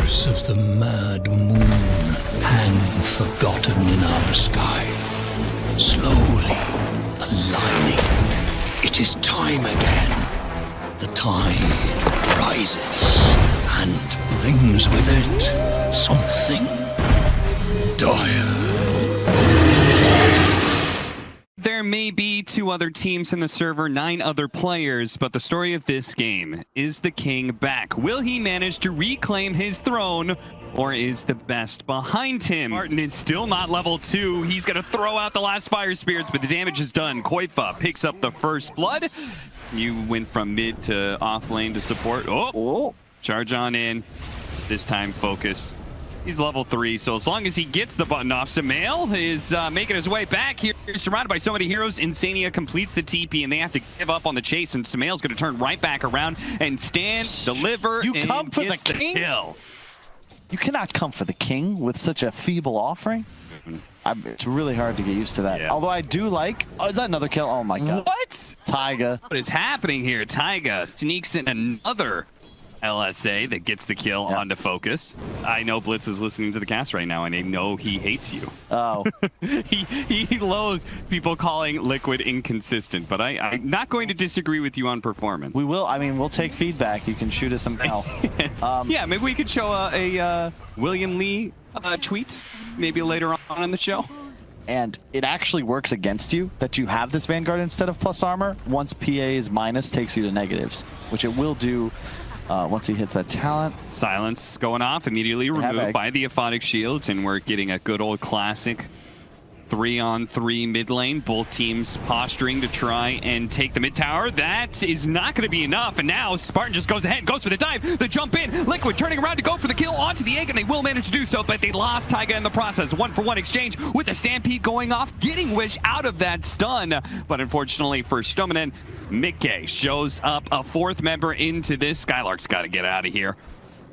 Shadows of the mad moon hang forgotten in our sky, slowly aligning. It is time again. The tide rises and brings with it something dire. There may be 2 other teams in the server, 9 other players, but the story of this game is the king back. Will he manage to reclaim his throne, or is the best behind him? Martin is still not level 2. He's going to throw out the last fire spirits, but the damage is done. Koifa picks up the first blood. You went from mid to off lane to support. Oh, charge on in. This time focus. He's level 3, so as long as he gets the button off, Sumail is making his way back here. He's surrounded by so many heroes. Insania completes the TP, and they have to give up on the chase, and Sumail's going to turn right back around and stand, deliver, you and come for gets the king? kill. You cannot come for the king with such a feeble offering. It's really hard to get used to that. Yeah. Although I do like... Oh, is that another kill? Oh my god. What? Taiga. What is happening here? Taiga sneaks in another LSA that gets the kill onto focus. I know Blitz is listening to the cast right now, and I know he hates you. Oh. he loathes people calling Liquid inconsistent, but I'm not going to disagree with you on performance. We will. I mean, we'll take feedback. You can shoot us some mail. Yeah, maybe we could show a William Lee tweet maybe later on in the show. And it actually works against you that you have this Vanguard instead of plus armor. Once PA is minus, takes you to negatives, which it will do once he hits that talent. Silence going off, immediately removed by the Aphotic Shields, and we're getting a good old classic 3-on-3 mid lane. Both teams posturing to try and take the mid tower. That is not going to be enough, and now Spartan just goes ahead, goes for the dive, the jump in. Liquid turning around to go for the kill onto the egg, and they will manage to do so, but they lost Taiga in the process. 1-for-1 exchange with the Stampede going off, getting Wish out of that stun, but unfortunately for Stominen, Mikke shows up, a 4th member into this. Skylark's got to get out of here.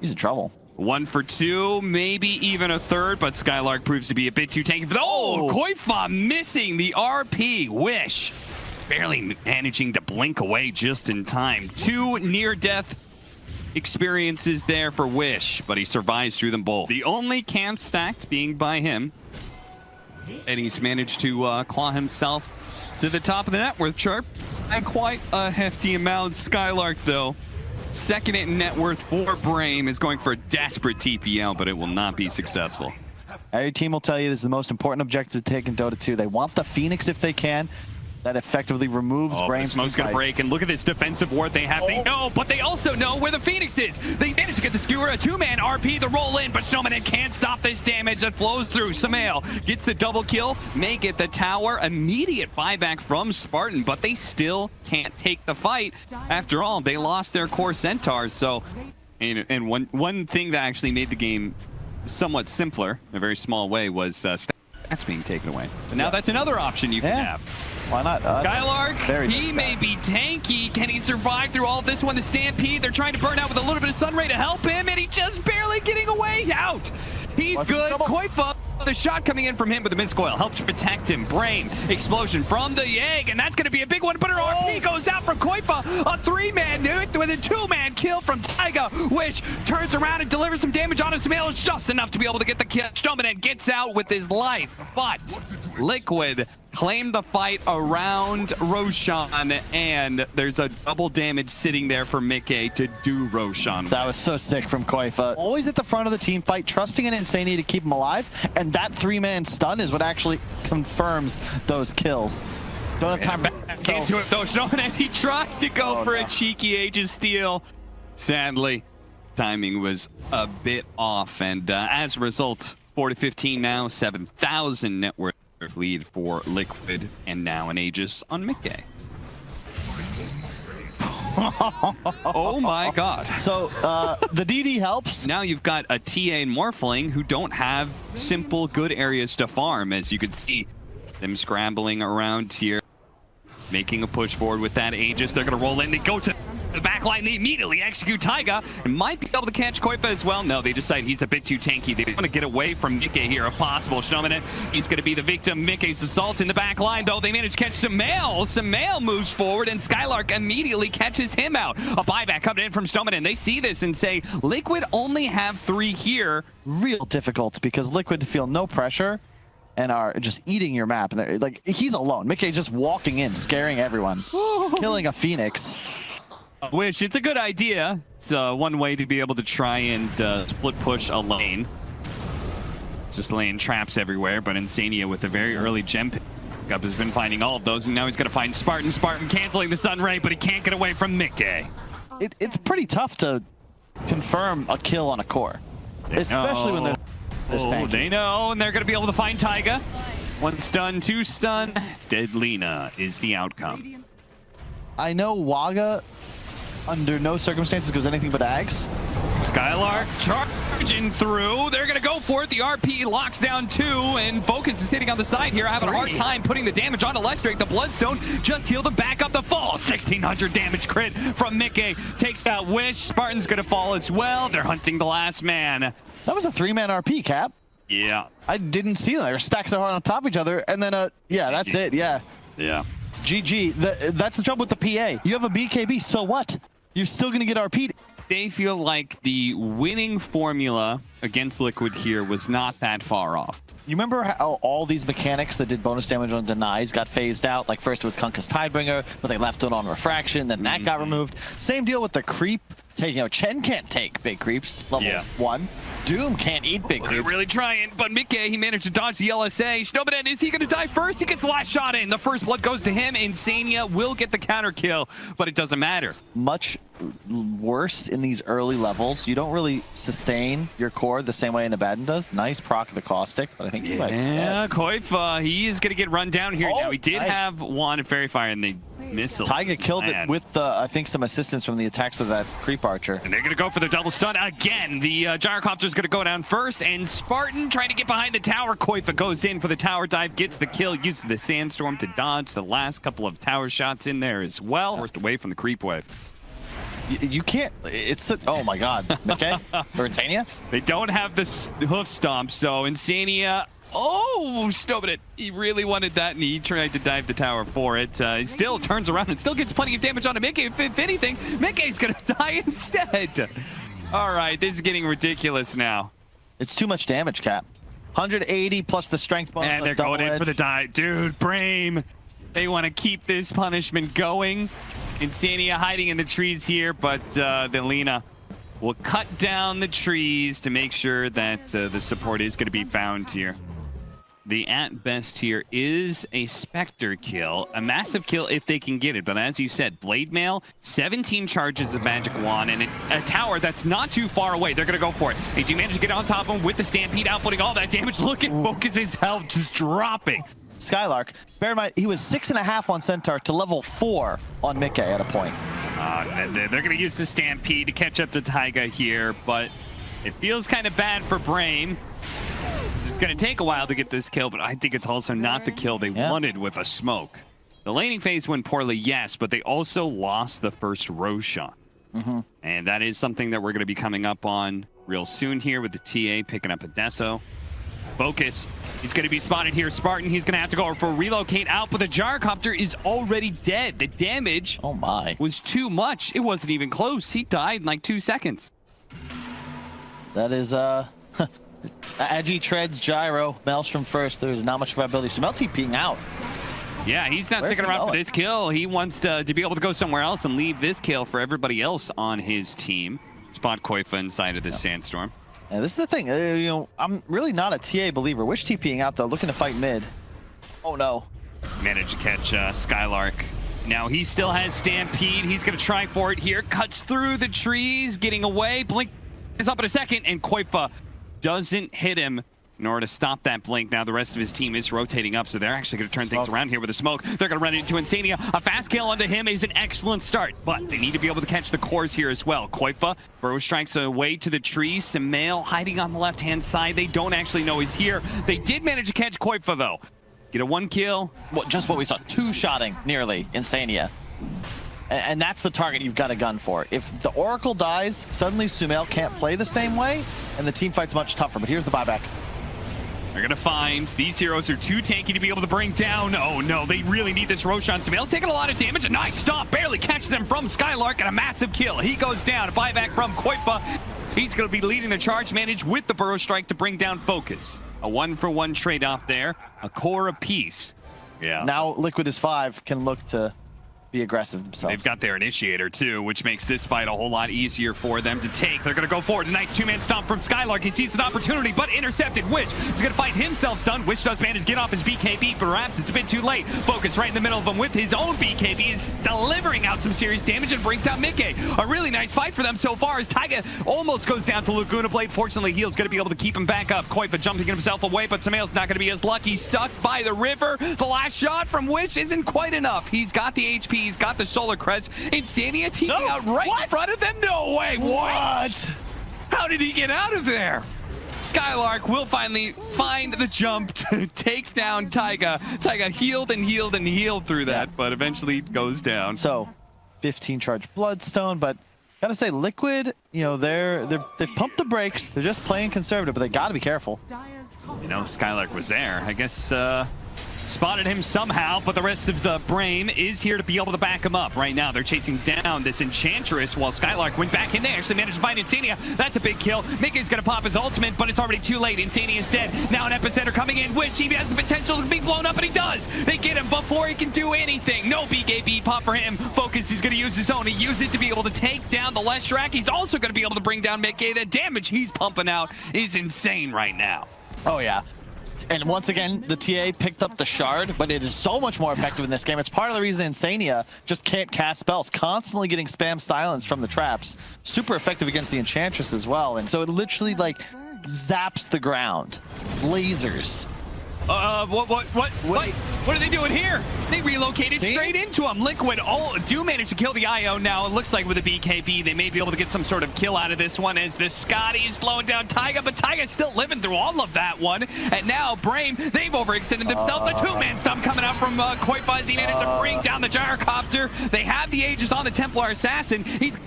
He's in trouble. 1 for 2, maybe even a 3rd, but Skylark proves to be a bit too tanky. Oh, Koifa missing the RP. Wish barely managing to blink away just in time. 2 near-death experiences there for Wish, but he survives through them both. The only camp stacked being by him, and he's managed to claw himself to the top of the net worth chart by quite a hefty amount. Skylark, though, second in net worth for BRAME, is going for a desperate TPL, but it will not be successful. Every team will tell you this is the most important objective to take in Dota 2. They want the Phoenix if they can. That effectively removes BRAME's smoke's gonna break, and look at this defensive ward they have. They know, but they also know where the Phoenix is. They managed to get the skewer, a 2-man RP, the roll in, but Snowman can't stop this damage that flows through. Sumail gets the double kill, make it the tower. Immediate buyback from Spartan, but they still can't take the fight. After all, they lost their core centaurs. So, and one thing that actually made the game somewhat simpler, in a very small way, was stats being taken away. But now that's another option you can have. Why not? Skylark, he may be tanky. Can he survive through all this one? The Stampede, they're trying to burn out with a little bit of sun ray to help him, and he just barely getting away out. He's good. Koifa, the shot coming in from him, but the miscoil helps protect him. BRAME, explosion from the egg, and that's going to be a big one, but her RP goes out from Koifa. A 3-man with a 2-man kill from Taiga. Wish turns around and delivers some damage on his Sumail. It's just enough to be able to get the kill. Stominen gets out with his life, but Liquid claimed the fight around Roshan, and there's a double damage sitting there for Mikke to do Roshan. That was so sick from Koifa. Always at the front of the team fight, trusting in Insania to keep him alive, and that 3-man stun is what actually confirms those kills. Don't have time back into it though. Snowman, he tried to go for a cheeky Aegis steal. Sadly, timing was a bit off, and as a result, 4-15 now, 7,000 net worth lead for Liquid, and now an Aegis on Mikke. Oh my god. So the DD helps. Now you've got a TA and Morphling who don't have simple good areas to farm, as you can see them scrambling around here, making a push forward with that Aegis. They're gonna roll in, they go to The backline, they immediately execute Taiga and might be able to catch Koifa as well. No, they decide he's a bit too tanky. They want to get away from Mikke here if possible. Showing he's going to be the victim. Mikke's assault in the backline, though. They manage to catch Samael. Samael moves forward, and Skylark immediately catches him out. A buyback coming in from Stoneman. They see this and say, Liquid only have 3 here. Real difficult because Liquid feel no pressure and are just eating your map. And they're like, he's alone. Mikke's just walking in, scaring everyone, killing a Phoenix. Wish it's a good idea. It's one way to be able to try and split push a lane. Just laying traps everywhere, but Insania with a very early gem pickup has been finding all of those, and now he's going to find Spartan. Spartan canceling the Sun Ray, but he can't get away from Mikke. It's pretty tough to confirm a kill on a core, especially when they're this tanky. They know, and they're going to be able to find Taiga. 1 stun, 2 stun. Deadlina is the outcome. I know Waga under no circumstances goes anything but Ags. Skylark charging through. They're going to go for it. The RP locks down 2, and Focus is sitting on the side here, having a hard time putting the damage on Electric. The Bloodstone just healed him back up the fall. 1600 damage crit from Mikke. Takes out Wish. Spartan's going to fall as well. They're hunting the last man. That was a 3-man RP, Cap. Yeah. I didn't see them. They were stacked so hard on top of each other, and then, yeah, that's it, yeah. Yeah. GG. That's the trouble with the PA. You have a BKB, so what? You're still going to get RP'd. They feel like the winning formula against Liquid here was not that far off. You remember how all these mechanics that did bonus damage on denies got phased out? Like first it was Kunkka's Tidebringer, but they left it on Refraction, then that got removed. Same deal with the creep. Chen can't take big creeps, level 1. Doom can't eat big creeps. They're really trying, but Mikke, he managed to dodge the LSA. Snowman, is he going to die first? He gets the last shot in. The first blood goes to him. Insania will get the counter kill, but it doesn't matter. Much Worse in these early levels. You don't really sustain your core the same way an Abaddon does. Nice proc of the Caustic, but I think he might. Yeah, Koifa, he is going to get run down here. Now, he did have one Fairy Fire, and they missed it. Taiga killed it with, I think, some assistance from the attacks of that Creep Archer. And they're going to go for the double stun again. The Gyrocopter is going to go down first, and Spartan trying to get behind the tower. Koifa goes in for the tower dive, gets the kill, uses the Sandstorm to dodge the last couple of tower shots in there as well. Forced away from the creep wave. You can't, it's, oh my god, okay? For Insania? They don't have the hoof stomp, so Insania, stupid it. He really wanted that, and he tried to dive the tower for it. He still turns around and still gets plenty of damage onto Mikke. If anything, Mikke's gonna die instead. All right, this is getting ridiculous now. It's too much damage, Cap. 180 plus the strength bonus. And they're going in for the dive. Dude, BRAME, they want to keep this punishment going. Insania hiding in the trees here, but Deadlina will cut down the trees to make sure that the support is going to be found here. The at best here is a Spectre kill, a massive kill if they can get it. But as you said, Blade Mail, 17 charges of Magic Wand, and a tower that's not too far away. They're going to go for it. They do manage to get on top of him with the Stampede, outputting all that damage. Look at Focus's health just dropping. Skylark, bear in mind, he was 6.5 on Centaur to level 4 on Mikke at a point. They're going to use the Stampede to catch up to Taiga here, but it feels kind of bad for BRAME. It's going to take a while to get this kill, but I think it's also not the kill they wanted with a smoke. The laning phase went poorly, yes, but they also lost the first Roshan. And that is something that we're going to be coming up on real soon here with the TA picking up a Deso. Focus. He's going to be spotted here. Spartan, he's going to have to go for a relocate out, but the Gyrocopter is already dead. The damage was too much. It wasn't even close. He died in like 2 seconds. That is, Agi treads Gyro. Maelstrom first. There's not much viability. So Mel TPing out. Yeah, he's not sticking around for this kill. He wants to be able to go somewhere else and leave this kill for everybody else on his team. Spot Koifa inside of this Sandstorm. Yeah, this is the thing, you know, I'm really not a TA believer. Wish TPing out though, looking to fight mid. Oh no. Managed to catch Skylark. Now he still has Stampede. He's gonna try for it here. Cuts through the trees, getting away. Blink is up in a second, and Koifa doesn't hit him in order to stop that blink. Now the rest of his team is rotating up, so they're actually going to turn things around here with a smoke. They're going to run into Insania. A fast kill onto him is an excellent start, but they need to be able to catch the cores here as well. Koifa, Burrow strikes away to the trees. Samael hiding on the left-hand side. They don't actually know he's here. They did manage to catch Koifa, though. Get a 1 kill. Just what we saw. 2-shotting, nearly, Insania. And that's the target you've got a gun for. If the Oracle dies, suddenly Sumail can't play the same way, and the team fight's much tougher. But here's the buyback. They're gonna find these heroes are too tanky to be able to bring down. Oh no, they really need this Roshan. Sumail's taking a lot of damage. A nice stop, barely catches him from Skylark, and a massive kill. He goes down. A buyback from Koifa. He's gonna be leading the charge, managed with the Burrow Strike to bring down Focus. A 1-for-1 trade-off there. A core apiece. Yeah. Now Liquid is 5, can look to be aggressive themselves. They've got their initiator too, which makes this fight a whole lot easier for them to take. They're gonna go forward. A nice two-man stomp from Skylark. He sees an opportunity, but intercepted. Wish is gonna fight himself stunned. Wish does manage to get off his BKB, perhaps it's a bit too late. Focus right in the middle of him with his own BKB is delivering out some serious damage and brings down Mickey. A really nice fight for them so far as Taiga almost goes down to Laguna Blade. Fortunately, Heal's gonna be able to keep him back up. Koifa jumping himself away, but Sumail's not gonna be as lucky. Stuck by the river. The last shot from Wish isn't quite enough. He's got the HP, he's got the Solar Crest. Insania teaming out right in front of them? No way, what? How did he get out of there? Skylark will finally find the jump to take down Taiga. Taiga healed and healed and healed through that, but eventually goes down. So, 15 charge Bloodstone, but gotta say, Liquid, you know, they've pumped the brakes. They're just playing conservative, but they gotta be careful. You know, Skylark was there. I guess, spotted him somehow, but the rest of the BRAME is here to be able to back him up. Right now, they're chasing down this Enchantress while Skylark went back in there. Actually managed to find Insania. That's a big kill. Mickey's gonna pop his ultimate, but it's already too late. Insania is dead. Now an epicenter coming in. Wish he has the potential to be blown up, and he does. They get him before he can do anything. No BKB pop for him. Focus, he's gonna use his own. He used it to be able to take down the Leshrac. He's also gonna be able to bring down Mickey. The damage he's pumping out is insane right now. Oh yeah. And once again, the TA picked up the shard, but it is so much more effective in this game. It's part of the reason Insania just can't cast spells, constantly getting spam silence from the traps. Super effective against the Enchantress as well. And so it literally like zaps the ground. Lasers. What are they doing here? They relocated straight into him. Liquid do manage to kill the IO now. It looks like with a BKB, they may be able to get some sort of kill out of this one as the Scotty is slowing down Taiga, but Taiga's still living through all of that one. And now BRAME, they've overextended themselves. A two-man stomp coming out from Koifa as he managed to bring down the gyrocopter. They have the Aegis on the Templar Assassin. He's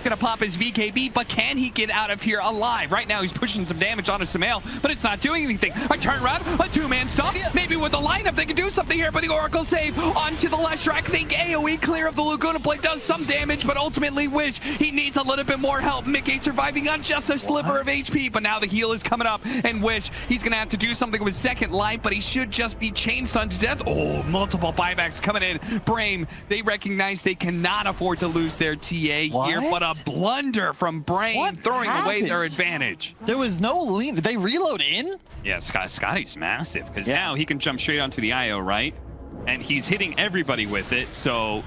gonna pop his BKB, but can he get out of here alive? Right now he's pushing some damage onto Sumail, but it's not doing anything. A turnaround, a two-man stop. Maybe with the lineup they can do something here, but the Oracle save onto the Leshrac. Think AoE clear of the Laguna Blade does some damage, but ultimately Wish, he needs a little bit more help. Mickey surviving on just a sliver of HP, but now the heal is coming up, and Wish, he's gonna have to do something with second life, but he should just be chain stunned to death. Oh, multiple buybacks coming in. BRAME, they recognize they cannot afford to lose their TA here, but a blunder from BRAME throwing away their advantage. There was no lean. Did they reload in? Yeah, Scotty's massive because now he can jump straight onto the IO, right? And he's hitting everybody with it, so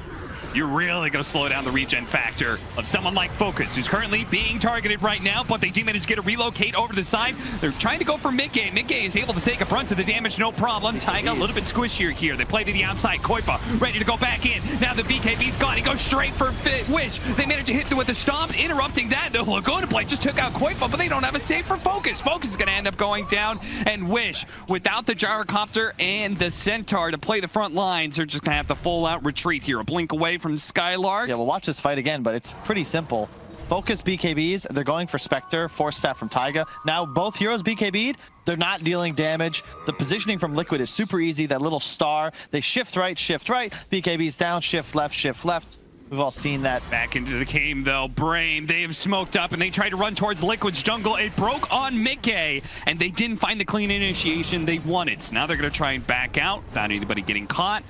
you're really going to slow down the regen factor of someone like Focus, who's currently being targeted right now, but they do manage to get a relocate over to the side. They're trying to go for Mickey. Mickey is able to take a brunt of the damage, no problem. Taiga a little bit squishier here. They play to the outside. Koifa ready to go back in. Now the BKB's gone. He goes straight for Wish. They manage to hit with the stomp, interrupting that. The Laguna Blade just took out Koifa, but they don't have a save for Focus. Focus is going to end up going down, and Wish, without the gyrocopter and the Centaur to play the front lines, they're just going to have to full-out retreat here. A blink away from Skylark. Yeah, we'll watch this fight again, but it's pretty simple. Focus BKBs, they're going for Spectre, Force Staff from Taiga. Now both heroes BKB'd, they're not dealing damage. The positioning from Liquid is super easy, that little star. They shift right, BKBs down, shift left. We've all seen that. Back into the game though, BRAME, they have smoked up and they tried to run towards Liquid's jungle. It broke on Mickey and they didn't find the clean initiation they wanted. So now they're gonna try and back out without anybody getting caught.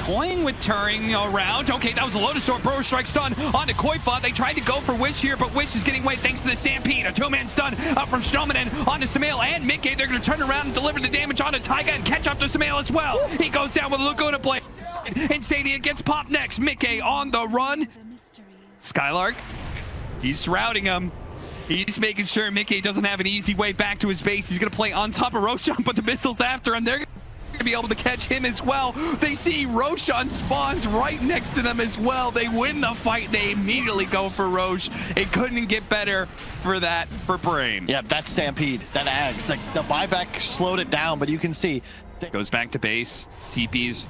Toying with turning around. Okay, that was a Lotus Sword. Burrow Strike stun onto Koifa. They tried to go for Wish here, but Wish is getting away thanks to the Stampede. A two-man stun up from Stromanen onto Sumail and Mickey. They're going to turn around and deliver the damage onto Taiga and catch up to Sumail as well. He goes down with a Laguna Blade. Insania gets popped next. Mickey on the run. Skylark, he's surrounding him. He's making sure Mickey doesn't have an easy way back to his base. He's going to play on top of Roshan, but the missile's after him. They're going to be able to catch him as well. They see Roshan spawns right next to them as well. They win the fight. They immediately go for Roche. It couldn't get better for BRAME. Yeah, that Stampede, that Ags, the buyback slowed it down, but you can see. Goes back to base, TPs.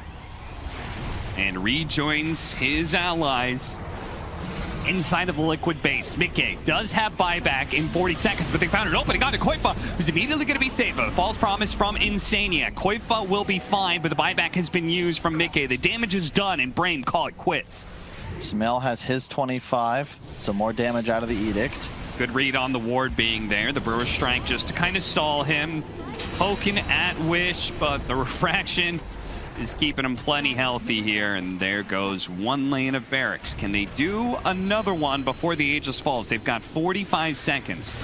and rejoins his allies inside of the Liquid base. Mickey does have buyback in 40 seconds, but they found an opening onto Koifa, who's immediately going to be safe. A false promise from Insania. Koifa will be fine, but the buyback has been used from Mickey. The damage is done, and BRAME call it quits. Smell has his 25, so more damage out of the Edict. Good read on the ward being there. The Brewer Strike just to kind of stall him. Poking at Wish, but the refraction is keeping him plenty healthy here, and there goes one lane of barracks. Can they do another one before the Aegis falls? They've got 45 seconds.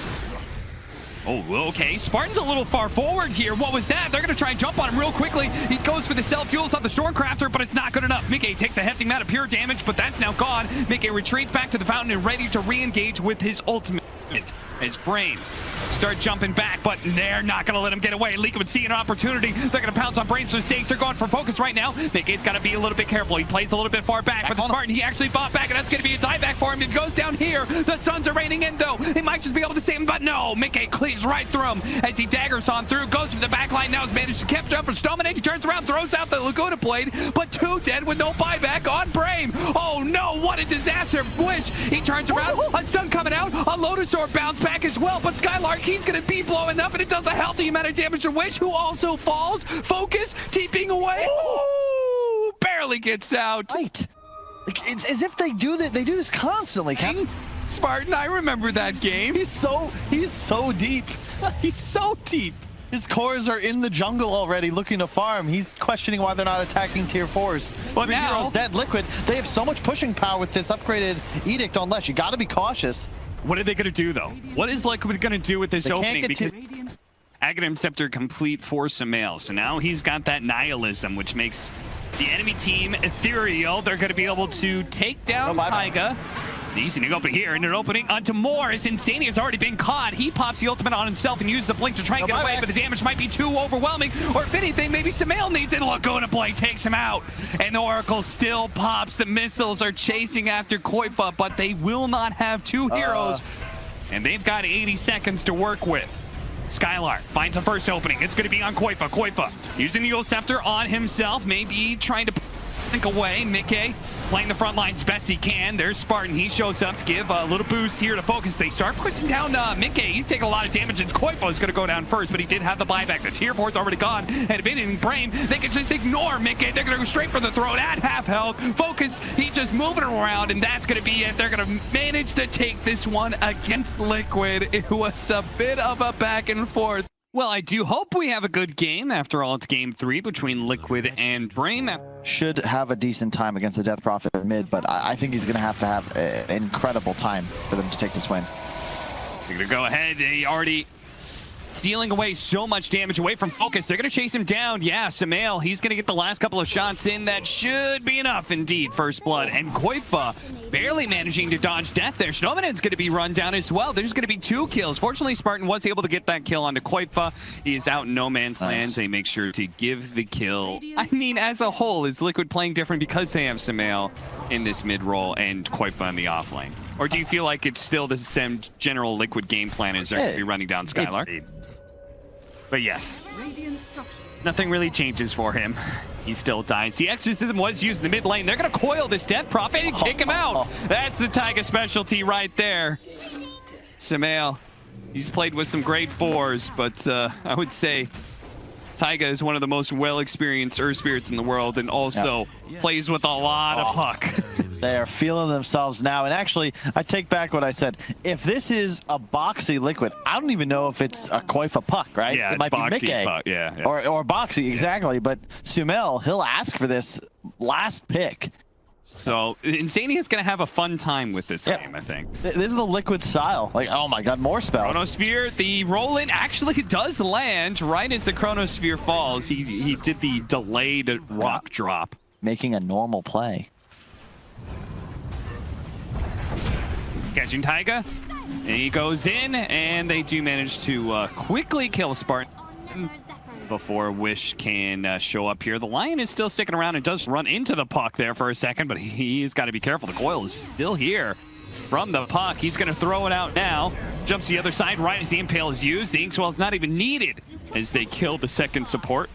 Oh, okay. Spartan's a little far forward here. What was that? They're going to try and jump on him real quickly. He goes for the self-fuels on the Stormcrafter, but it's not good enough. Mickey takes a hefty amount of pure damage, but that's now gone. Mickey retreats back to the fountain and ready to re-engage with his ultimate as BRAME start jumping back, but they're not going to let him get away. Liquid see an opportunity. They're going to pounce on BRAME's mistakes. They're going for focus right now. Mickey's got to be a little bit careful. He plays a little bit far back, but the Spartan, he actually fought back, and that's going to be a dieback for him. He goes down here. The Suns are raining in, though. They might just be able to save him, but no. Mickey cleaves right through him as he daggers on through, goes for the back line. Now has managed to capture up for Stoneman. He turns around, throws out the Laguna Blade, but 2 dead with no buyback on BRAME. Oh, no. What a disaster. Wish. He turns around. A stun coming out. A Lotus Orb bounce back as well, but Skylark, he's going to be blowing up, and it does a healthy amount of damage to Wish, who also falls. Focus, TPing away. Ooh, barely gets out. Right. Like, it's as if they do this constantly. Spartan, I remember that game. He's so deep. He's so deep. His cores are in the jungle already looking to farm. He's questioning why they're not attacking tier 4s. But now, Heroes dead. Liquid, they have so much pushing power with this upgraded Edict on Lesh. You got to be cautious. what are they going to do, though? What is Liquid going to do with this opening? Because Aghanim Scepter complete for Sumail. So now he's got that nihilism, which makes the enemy team ethereal. They're going to be able to take down Taiga. Easy to go up here, and an opening onto more as Insania has already been caught. He pops the ultimate on himself and uses the blink to try and get away, but the damage might be too overwhelming. Or if anything, maybe Sumail needs it. Laguna Blade takes him out, and the Oracle still pops. The missiles are chasing after Koifa, but they will not have 2 heroes, and they've got 80 seconds to work with. Skylark finds the first opening. It's going to be on Koifa. Koifa using the Eagle Scepter on himself, maybe trying to think away. Mickey playing the front lines best he can. There's Spartan. He shows up to give a little boost here to focus. They start pushing down Mickey. He's taking a lot of damage, and Koifa is going to go down first, but he did have the buyback. The tier 4's already gone, and if anything, BRAME, they can just ignore Mickey. They're going to go straight for the throat at half health. Focus, he's just moving around, and that's going to be it. They're going to manage to take this one against Liquid. It was a bit of a back and forth. Well, I do hope we have a good game. After all, it's game 3 between Liquid and BRAME. Should have a decent time against the Death Prophet mid, but I think he's going to have an incredible time for them to take this win. They're going to go ahead. They already stealing away so much damage away from Focus. They're going to chase him down. Yeah, Sumail, he's going to get the last couple of shots in. That should be enough, indeed. First blood. And Koifa barely managing to dodge death there. Shnomanen's going to be run down as well. There's going to be 2 kills. Fortunately, Spartan was able to get that kill onto Koifa. He is out in no man's land. They make sure to give the kill. I mean, as a whole, is Liquid playing different because they have Sumail in this mid-roll and Koifa in the off lane? Or do you feel like it's still the same general Liquid game plan as they're going to be running down Skylark? But yes, nothing really changes for him. He still dies. The Exorcism was used in the mid lane. They're going to coil this Death Prophet and kick him out. That's the Taiga specialty right there. Sumail, he's played with some great 4s, but I would say Taiga is one of the most well-experienced Earth Spirits in the world, and also plays with a lot of puck. They are feeling themselves now. And actually, I take back what I said. If this is a boxy Liquid, I don't even know if it's a Koifa puck, right? Yeah, it might be Mickey. Yeah. Or boxy, exactly. But Sumail, he'll ask for this last pick. So Insania is going to have a fun time with this game, I think. This is the Liquid style. Like, oh my god, more spells. Chronosphere, the roll-in actually does land right as the Chronosphere falls. He did the delayed rock drop. Making a normal play. Catching Taiga, and he goes in, and they do manage to quickly kill Spartan before Wish can show up here. The Lion is still sticking around and does run into the puck there for a second, but he's got to be careful. The coil is still here from the puck. He's going to throw it out now. Jumps the other side right as the Impale is used. The Inkswell is not even needed as they kill the second support.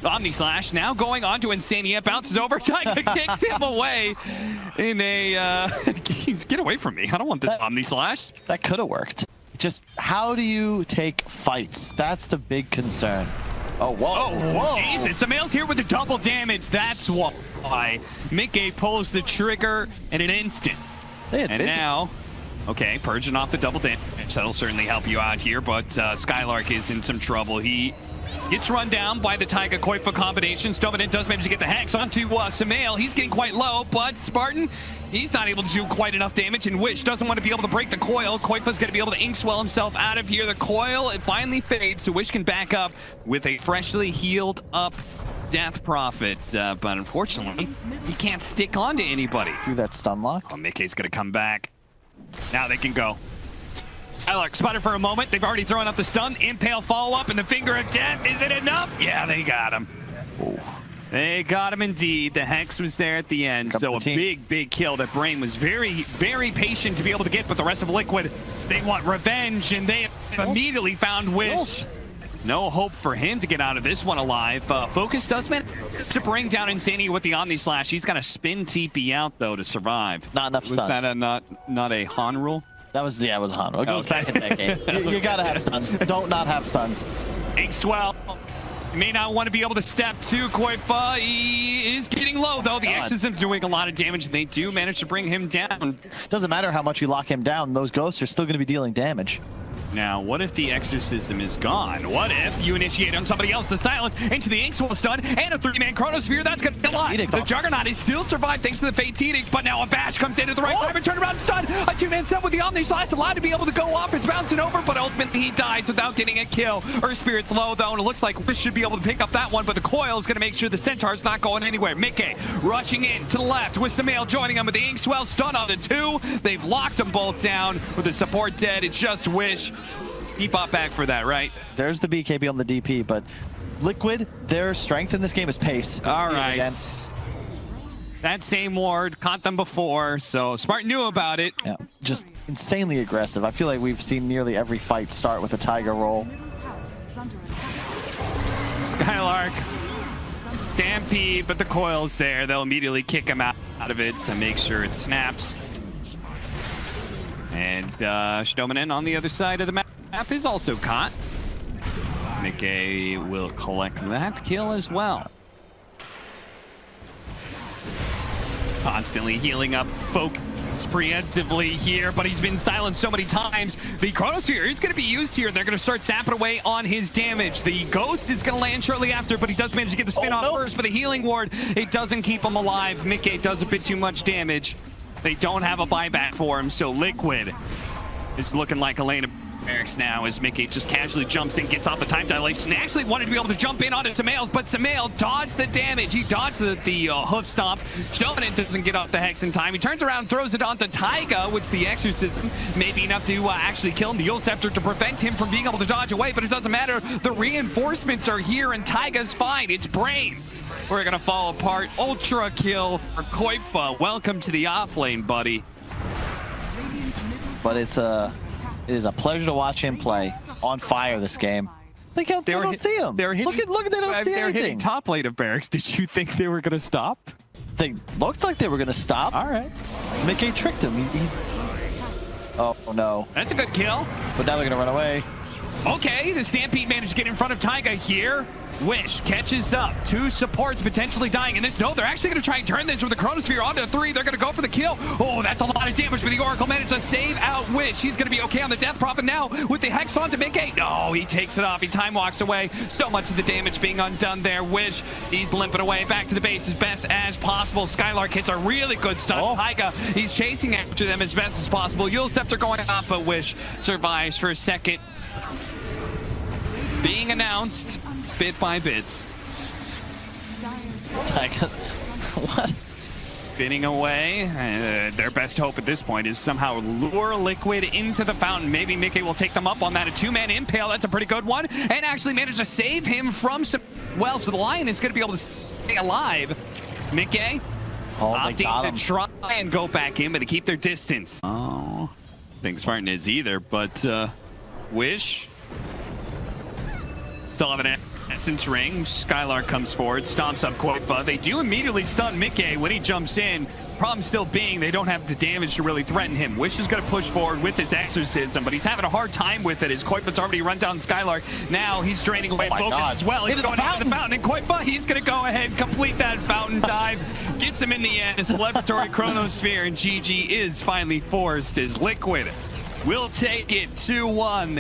Omni Slash now going on to Insania, bounces over, Taiga kicks him away in a, get away from me. I don't want this Omni Slash. That could have worked. Just how do you take fights? That's the big concern. Oh, whoa. Oh, whoa. Jesus. The male's here with the double damage. That's why Mickey pulls the trigger in an instant. And now, okay, purging off the double damage. That'll certainly help you out here, but Skylark is in some trouble. He gets run down by the Taiga Koifa combination. Stoneman does manage to get the Hex onto Samael. He's getting quite low, but Spartan, he's not able to do quite enough damage, and Wish doesn't want to be able to break the coil. Koifa's going to be able to ink swell himself out of here. The coil, it finally fades, so Wish can back up with a freshly healed up Death Prophet, but unfortunately, he can't stick on to anybody. Through that stun lock. Oh, Mickey's going to come back. Now they can go. Skylark spotted for a moment. They've already thrown up the stun. Impale follow-up and the Finger of Death. Is it enough? Yeah, they got him. Ooh. They got him indeed. The Hex was there at the end. So a big kill that BRAME was very, very patient to be able to get, but the rest of Liquid, they want revenge, and they immediately found Wish. No hope for him to get out of this one alive. Focus does manage to bring down Insania with the Omni Slash. He's got to spin TP out, though, to survive. Not enough stuns. Was that not a Han rule? That was, yeah, it was Han. It goes back in that game. You gotta have stuns. Don't not have stuns. Ink swell. You may not want to be able to step to Koifa. He is getting low, though. The Exorcism doing a lot of damage. They do manage to bring him down. Doesn't matter how much you lock him down. Those ghosts are still going to be dealing damage. Now, what if the Exorcism is gone? What if you initiate on somebody else the silence into the Inkswell stun and a 3-man Chronosphere? That's going to kill a lot. The Juggernaut is still survived thanks to the Fate's Edict, but now a Bash comes in at the right time and turn around and stun. A 2-man set with the Omni Slash allowed to be able to go off. It's bouncing over, but ultimately he dies without getting a kill. Her Spirit's low, though, and it looks like Wish should be able to pick up that one, but the coil is going to make sure the Centaur's not going anywhere. Mickey rushing in to the left with Samael joining him with the Inkswell stun on the 2. They've locked them both down with the support dead. It's just Wish. He bought back for that, right? There's the BKB on the DP, but Liquid, their strength in this game is pace. All right. That same ward caught them before, so Smart knew about it. Yeah, just insanely aggressive. I feel like we've seen nearly every fight start with a Taiga roll. Skylark, Stampede, but the coil's there. They'll immediately kick him out of it to make sure it snaps. And Stoneman on the other side of the map is also caught. Mickey will collect that kill as well. Constantly healing up Focus preemptively here, but he's been silenced so many times. The Chronosphere is going to be used here. They're going to start sapping away on his damage. The Ghost is going to land shortly after, but he does manage to get the spin off first, but the healing ward, it doesn't keep him alive. Mickey does a bit too much damage. They don't have a buyback for him, so Liquid is looking like Elena Barracks now as Mickey just casually jumps in, gets off the time dilation. They actually wanted to be able to jump in onto Samael, but Samael dodged the damage. He dodged the hoof stomp. Stoneman doesn't get off the Hex in time. He turns around and throws it onto Taiga, which the Exorcism may be enough to actually kill him. The Yule Scepter to prevent him from being able to dodge away, but it doesn't matter. The reinforcements are here and Taiga's fine. It's BRAME. We're gonna fall apart. Ultra kill for Koifa. Welcome to the offlane, buddy. But it is a pleasure to watch him play. On fire this game. They don't see him. They're hitting, look at they don't see they're anything. Hitting top lane of Barracks. Did you think they were gonna stop? They looked like they were gonna stop. All right. Mickey tricked him. Oh no. That's a good kill. But now they're gonna run away. Okay, the Stampede managed to get in front of Taiga here. Wish catches up. 2 supports potentially dying in this. No, they're actually going to try and turn this with the Chronosphere onto 3. They're going to go for the kill. Oh, that's a lot of damage, but the Oracle managed to save out Wish. He's going to be okay on the Death Prophet now with the Hex onto Mickey. No, he takes it off. He time walks away. So much of the damage being undone there. Wish, he's limping away back to the base as best as possible. Skylark hits a really good stun. Taiga, he's chasing after them as best as possible. Yule Scepter going off, but Wish survives for a second. Being announced bit by bit. What? Spinning away. Their best hope at this point is somehow lure Liquid into the fountain. Maybe Mickey will take them up on that. A 2-man impale. That's a pretty good one. And actually manage to save him from some... Well, so the Lion is going to be able to stay alive. Mickey opting to try and go back in, but to keep their distance. Oh, I think Spartan is either, but Wish... Still have an Essence ring, Skylark comes forward, stomps up Koifa. They do immediately stun Mickey when he jumps in. Problem still being they don't have the damage to really threaten him. Wish is going to push forward with his exorcism, but he's having a hard time with it as Koifa's already run down Skylark. Now he's draining away focus as well. He's going into the fountain, and Koifa, he's going to go ahead and complete that fountain dive. Gets him in the end. A celebratory chronosphere, and GG is finally forced as Liquid will take it 2-1.